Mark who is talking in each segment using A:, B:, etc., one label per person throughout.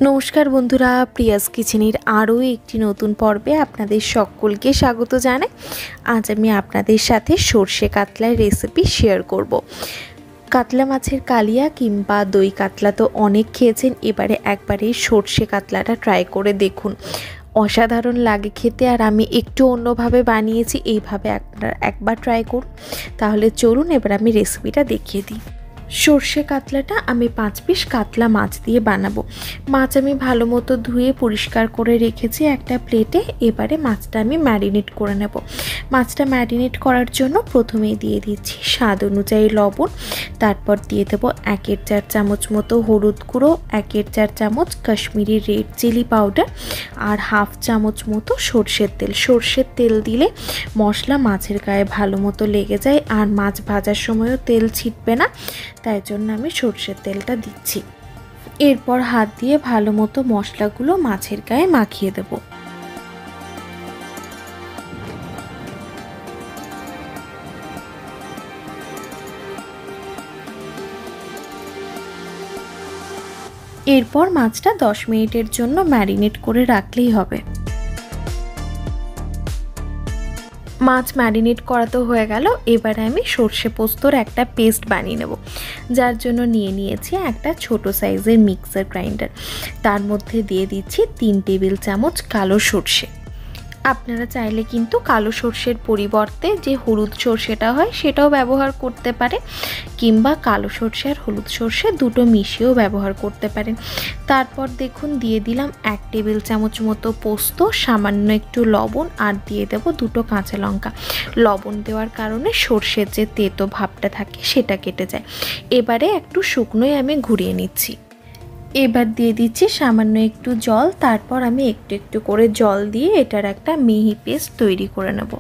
A: নমস্কার বন্ধুরা, প্রিয়াস কিচেনের আরও একটি নতুন পর্বে আপনাদের সকলকে স্বাগত জানাই। আজ আমি আপনাদের সাথে সর্ষে কাতলার রেসিপি শেয়ার করব। কাতলা মাছের কালিয়া কিংবা দই কাতলা তো অনেক খেয়েছেন, এবারে একবারে সর্ষে কাতলাটা ট্রাই করে দেখুন, অসাধারণ লাগে খেতে। আর আমি একটু অন্যভাবে বানিয়েছি, এইভাবে আপনারা একবার ট্রাই করুন। তাহলে চলুন এবার আমি রেসিপিটা দেখিয়ে দিই। সর্ষে কাতলাটা আমি 5 পিস কাতলা মাছ দিয়ে বানাবো। মাছ আমি ভালো মতো ধুয়ে পরিষ্কার করে রেখেছি একটা প্লেটে। এবারে মাছটা আমি ম্যারিনেট করে নেব। মাছটা ম্যারিনেট করার জন্য প্রথমেই দিয়ে দিচ্ছি স্বাদ অনুযায়ী লবণ, তারপর দিয়ে দেব 1/4 চামচ মতো হলুদ গুঁড়ো, 1/4 চামচ কাশ্মীরি রেড চিলি পাউডার আর 1/2 চামচ মতো সর্ষের তেল। সর্ষের তেল দিলে মশলা মাছের গায়ে ভালো মতো লেগে যায় আর মাছ ভাজার সময়ও তেল ছিটবে না, তাই জন্য আমি সর্ষের তেলটা দিচ্ছি। এরপর হাত দিয়ে ভালো মতো মশলাগুলো মাছের গায়ে মাখিয়ে দেব। এরপর মাছটা 10 মিনিটের জন্য ম্যারিনেট করে রাখলেই হবে। মাছ ম্যারিনেট করা তো হয়ে গেল। এবারে আমি সর্ষে পোস্তর একটা পেস্ট বানিয়ে নেব, যার জন্য নিয়ে নিয়েছি একটা ছোট সাইজের মিক্সার গ্রাইন্ডার। তার মধ্যে দিয়ে দিচ্ছি 3 টেবিল চামচ কালো সর্ষে। আপনারা চাইলে কিন্তু কালো সর্ষের পরিবর্তে যে হলুদ সর্ষেটা হয় সেটাও ব্যবহার করতে পারে, কিংবা কালো সর্ষে আর হলুদ সর্ষে দুটো মিশিয়েও ব্যবহার করতে পারেন। তারপর দেখুন দিয়ে দিলাম 1 টেবিল চামচ মতো পোস্ত, সামান্য একটু লবণ আর দিয়ে দেব 2টো কাঁচা লঙ্কা। লবণ দেওয়ার কারণে সর্ষের যে তেতো ভাবটা থাকে সেটা কেটে যায়। এবারে একটু শুকনোই আমি ঘুরিয়ে নিচ্ছি। এবার দিয়ে দিচ্ছি সামান্য একটু জল, তারপর আমি একটু একটু করে জল দিয়ে এটার একটা মিহি পেস্ট তৈরি করে নেব।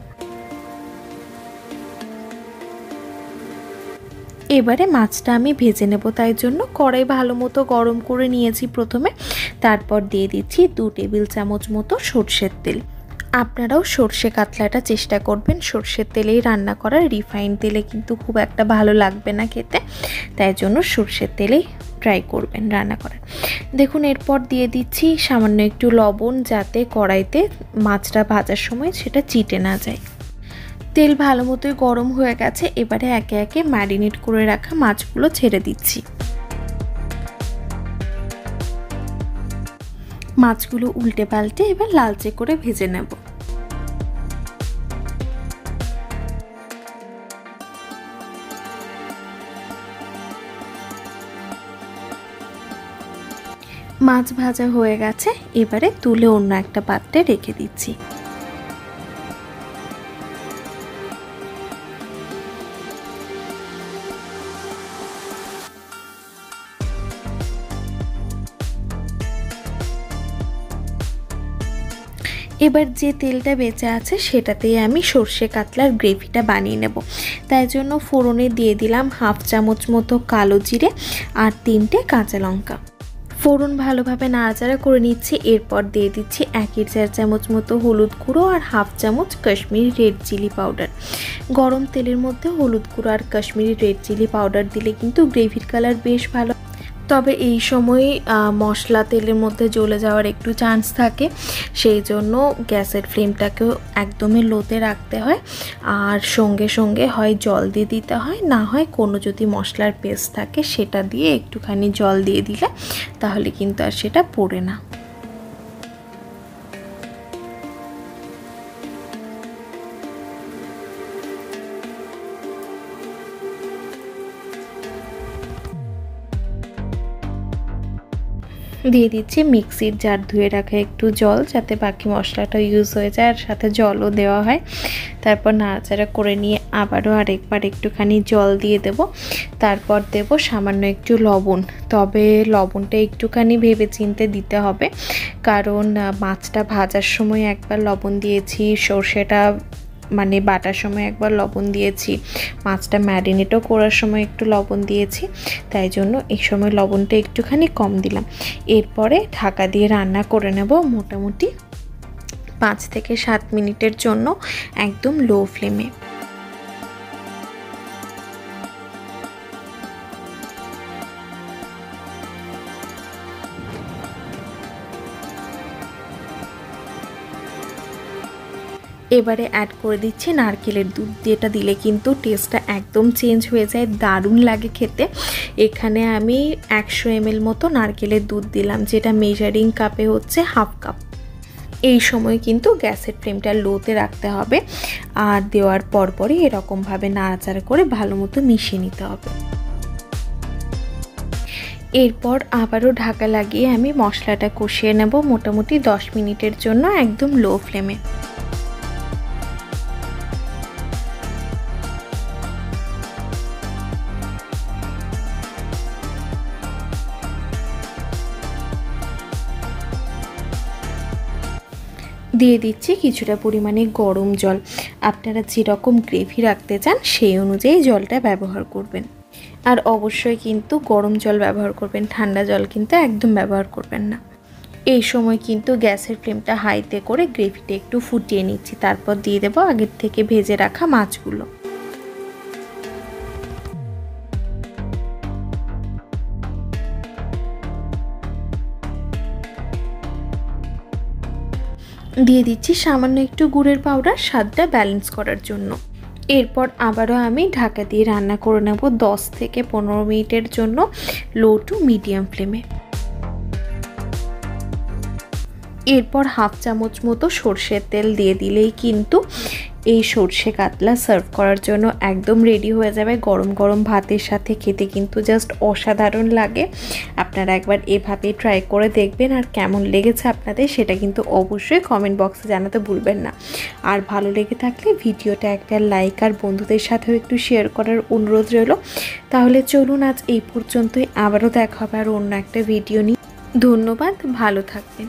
A: এবারে মাছটা আমি ভেজে নেব, তাই জন্য কড়াই ভালো মতো গরম করে নিয়েছি প্রথমে। তারপর দিয়ে দিচ্ছি 2 টেবিল চামচ মতো সর্ষের তেল। আপনারাও সর্ষে কাতলাটা চেষ্টা করবেন সর্ষের তেলেই রান্না করার, রিফাইন তেলে কিন্তু খুব একটা ভালো লাগবে না খেতে, তাই জন্য সর্ষের তেলেই ট্রাই করবেন রান্না করার। দেখুন এরপর দিয়ে দিচ্ছি সামান্য একটু লবণ, যাতে কড়াইতে মাছটা ভাজার সময় সেটা চিটে না যায়। তেল ভালো মতোই গরম হয়ে গেছে। এবারে একে একে ম্যারিনেট করে রাখা মাছগুলো ছেড়ে দিচ্ছি। মাছগুলো উল্টে পাল্টে এবার লালচে করে ভেজে নেব। মাছ ভাজা হয়ে গেছে, এবারে তুলে অন্য একটা পাত্রে রেখে দিচ্ছি। এবার যে তেলটা বেঁচে আছে সেটাতেই আমি সর্ষে কাতলার গ্রেভিটা বানিয়ে নেব। তাই জন্য ফোড়নে দিয়ে দিলাম 1/2 চামচ মতো কালো জিরে আর 3টে কাঁচা লঙ্কা। ফোড়ন ভালোভাবে নাড়াচাড়া করে নিচ্ছি। এরপর দিয়ে দিচ্ছি 1/4 চামচ মতো হলুদ গুঁড়ো আর 1/2 চামচ কাশ্মীরি রেড চিলি পাউডার। গরম তেলের মধ্যে হলুদ গুঁড়ো আর কাশ্মীরি রেড চিলি পাউডার দিলে কিন্তু গ্রেভির কালার বেশ ভালো, তবে এই সময় মশলা তেলের মধ্যে জ্বলে যাওয়ার একটু চান্স থাকে, সেই জন্য গ্যাসের ফ্লেমটাকেও একদমই লোতে রাখতে হয়। আর সঙ্গে সঙ্গে হয় জল দিয়ে দিতে হয়, না হয় কোনো যদি মশলার পেস্ট থাকে সেটা দিয়ে একটুখানি জল দিয়ে দিলে তাহলে কিন্তু আর সেটা পড়ে না। দিয়ে দিচ্ছি মিক্সির জার ধুয়ে রাখা একটু জল, যাতে বাকি মশলাটা ইউজ হয়ে যায় আর সাথে জলও দেওয়া হয়। তারপর নাড়াচাড়া করে নিয়ে আবারও আরেকবার একটুখানি জল দিয়ে দেব। তারপর দেব সামান্য একটু লবণ, তবে লবণটা একটুখানি ভেবে চিন্তে দিতে হবে, কারণ মাছটা ভাজার সময় একবার লবণ দিয়েছি, সর্ষেটা মানে বাটার সময় একবার লবণ দিয়েছি, মাছটা ম্যারিনেটও করার সময় একটু লবণ দিয়েছি, তাই জন্য এই সময় লবণটা একটুখানি কম দিলাম। এরপরে ঢাকা দিয়ে রান্না করে নেব মোটামুটি 5 থেকে 7 মিনিটের জন্য, একদম লো ফ্লেমে। এবারে অ্যাড করে দিচ্ছি নারকেলের দুধ, যেটা দিলে কিন্তু টেস্টটা একদম চেঞ্জ হয়ে যায়, দারুণ লাগে খেতে। এখানে আমি 100 ml মতো নারকেলের দুধ দিলাম, যেটা মেজারিং কাপে হচ্ছে 1/2 কাপ। এই সময় কিন্তু গ্যাসের ফ্লেমটা লোতে রাখতে হবে, আর দেওয়ার পরপরই এরকমভাবে নাড়াচাড়া করে ভালো মতো মিশিয়ে নিতে হবে। এরপর আবারও ঢাকা লাগিয়ে আমি মশলাটা কষিয়ে নেব মোটামুটি 10 মিনিটের জন্য একদম লো ফ্লেমে। দিয়ে দিচ্ছি কিছুটা পরিমাণে গরম জল। আপনারা যেরকম গ্রেভি রাখতে চান সেই অনুযায়ী জলটা ব্যবহার করবেন, আর অবশ্যই কিন্তু গরম জল ব্যবহার করবেন, ঠান্ডা জল কিন্তু একদম ব্যবহার করবেন না। এই সময় কিন্তু গ্যাসের ফ্লেমটা হাইতে করে গ্রেভিটা একটু ফুটিয়ে নিচ্ছি, তারপর দিয়ে দেবো আগের থেকে ভেজে রাখা মাছগুলো। দিয়ে দিচ্ছি সামান্য একটু গুড়ের পাউডার স্বাদটা ব্যালেন্স করার জন্য। এরপর আবারও আমি ঢাকা দিয়ে রান্না করে নেব 10 থেকে 15 মিনিটের জন্য লো টু মিডিয়াম ফ্লেমে। এরপর 1/2 চামচ মতো সর্ষের তেল দিয়ে দিলেই কিন্তু এই সর্ষে কাতলা সার্ভ করার জন্য একদম রেডি হয়ে যাবে। গরম গরম ভাতের সাথে খেতে কিন্তু জাস্ট অসাধারণ লাগে। আপনারা একবার এভাবে ট্রাই করে দেখবেন, আর কেমন লেগেছে আপনাদের সেটা কিন্তু অবশ্যই কমেন্ট বক্সে জানাতে ভুলবেন না। আর ভালো লেগে থাকলে ভিডিওটা একটা লাইক আর বন্ধুদের সাথেও একটু শেয়ার করার অনুরোধ রইল। তাহলে চলুন আজ এই পর্যন্তই, আবারও দেখা হবে আর অন্য একটা ভিডিও নিয়ে। ধন্যবাদ, ভালো থাকবেন।